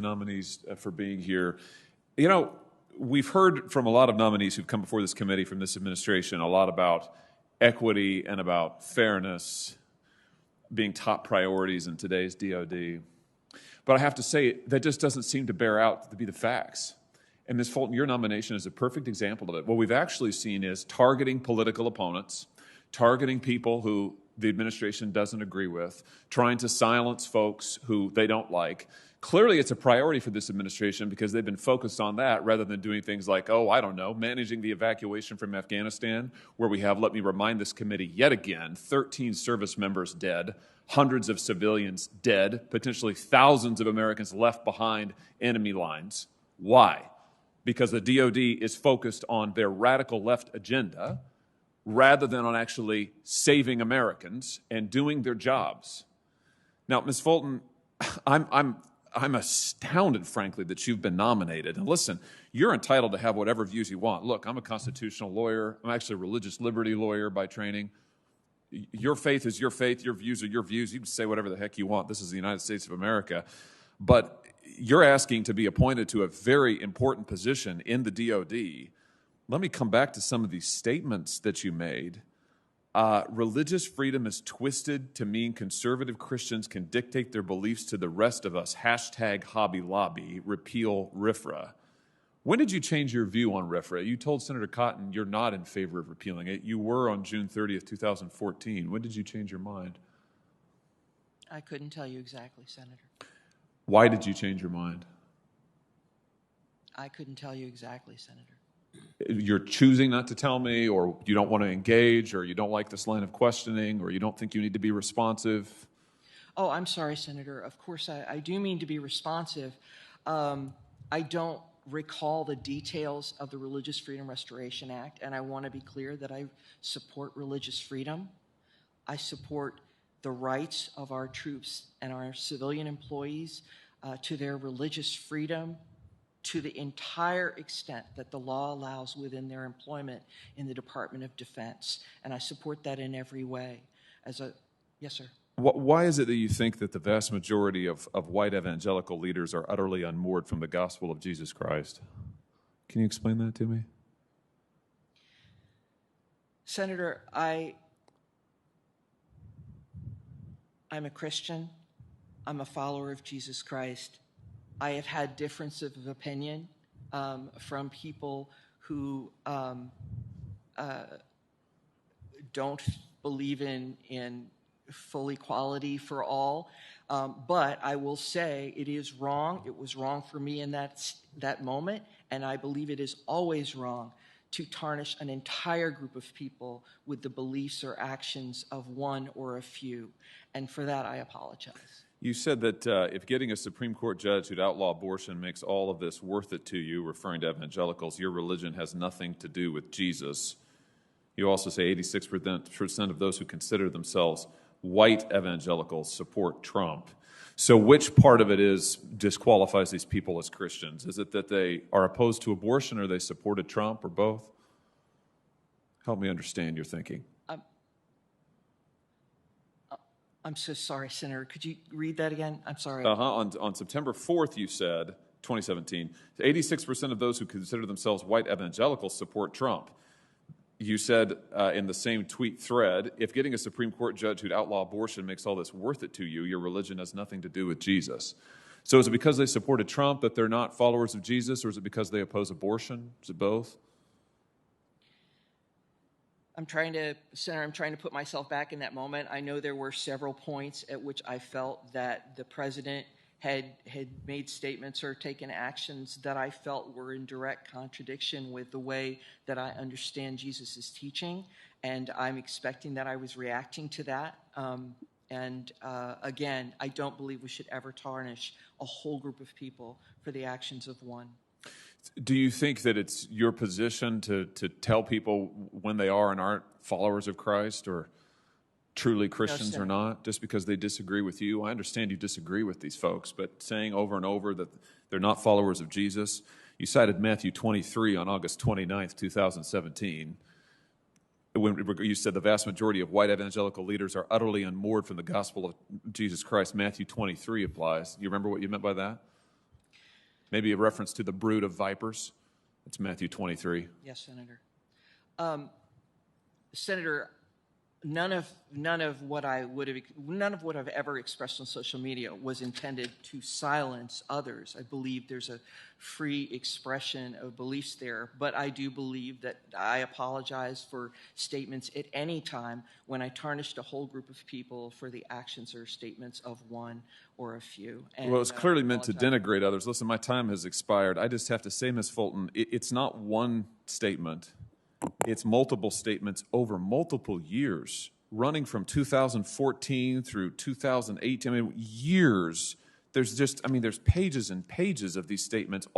nominees for being here. You know, we've heard from a lot of nominees who've come before this committee from this administration a lot about equity and about fairness being top priorities in today's DoD. But I have to say, that just doesn't seem to bear out to be the facts. And Ms. Fulton, your nomination is a perfect example of it. What we've actually seen is targeting political opponents, targeting people who the administration doesn't agree with, trying to silence folks who they don't like. Clearly, it's a priority for this administration because they've been focused on that rather than doing things like, managing the evacuation from Afghanistan, where we have, let me remind this committee yet again, 13 service members dead, hundreds of civilians dead, potentially thousands of Americans left behind enemy lines. Why? Because the DoD is focused on their radical left agenda rather than on actually saving Americans and doing their jobs. Now, Ms. Fulton, I'm astounded, frankly, that you've been nominated. And listen, you're entitled to have whatever views you want. Look, I'm a constitutional lawyer. I'm actually a religious liberty lawyer by training. Your faith is your faith. Your views are your views. You can say whatever the heck you want. This is the United States of America. But you're asking to be appointed to a very important position in the DoD. Let me come back to some of these statements that you made. Religious freedom is twisted to mean conservative Christians can dictate their beliefs to the rest of us. Hashtag Hobby Lobby, repeal RFRA. When did you change your view on RFRA? You told Senator Cotton you're not in favor of repealing it. You were on June 30th, 2014. When did you change your mind? I couldn't tell you exactly, Senator. Why did you change your mind? I couldn't tell you exactly, Senator. You're choosing not to tell me, or you don't want to engage, or you don't like this line of questioning, or you don't think you need to be responsive? Oh, I'm sorry, Senator. Of course, I do mean to be responsive. I don't recall the details of the Religious Freedom Restoration Act, and I want to be clear that I support religious freedom. I support the rights of our troops and our civilian employees to their religious freedom to the entire extent that the law allows within their employment in the Department of Defense. And I support that in every way. Yes, sir. Why is it that you think that the vast majority of white evangelical leaders are utterly unmoored from the gospel of Jesus Christ? Can you explain that to me? Senator, I'm a Christian. I'm a follower of Jesus Christ. I have had differences of opinion from people who don't believe in full equality for all. But I will say it is wrong. It was wrong for me in that moment, and I believe it is always wrong to tarnish an entire group of people with the beliefs or actions of one or a few. And for that, I apologize. You said that if getting a Supreme Court judge who'd outlaw abortion makes all of this worth it to you, referring to evangelicals, your religion has nothing to do with Jesus. You also say 86% of those who consider themselves white evangelicals support Trump. So which part of it disqualifies these people as Christians? Is it that they are opposed to abortion, or they supported Trump, or both? Help me understand your thinking. I'm so sorry, Senator. Could you read that again? I'm sorry. On September 4th, you said, 2017, 86% of those who consider themselves white evangelicals support Trump. You said in the same tweet thread, if getting a Supreme Court judge who'd outlaw abortion makes all this worth it to you, your religion has nothing to do with Jesus. So is it because they supported Trump that they're not followers of Jesus, or is it because they oppose abortion? Is it both? Senator, I'm trying to put myself back in that moment. I know there were several points at which I felt that the president had made statements or taken actions that I felt were in direct contradiction with the way that I understand Jesus' teaching, and I'm expecting that I was reacting to that. Again, I don't believe we should ever tarnish a whole group of people for the actions of one. Do you think that it's your position to tell people when they are and aren't followers of Christ, or truly Christians or not, just because they disagree with you? I understand you disagree with these folks, but saying over and over that they're not followers of Jesus. You cited Matthew 23 on August 29th, 2017, when you said the vast majority of white evangelical leaders are utterly unmoored from the gospel of Jesus Christ. Matthew 23 applies. You remember what you meant by that? Maybe a reference to the brood of vipers. That's Matthew 23. Yes, Senator. Senator, none of what I've ever expressed on social media was intended to silence others. I believe there's a free expression of beliefs there, but I do believe that I apologize for statements at any time when I tarnished a whole group of people for the actions or statements of one or a few. And, Well, it's clearly meant to denigrate others. Listen, my time has expired. I just have to say, Ms. Fulton, it's not one statement. It's multiple statements over multiple years, running from 2014 through 2018. I mean, years. There's pages and pages of these statements.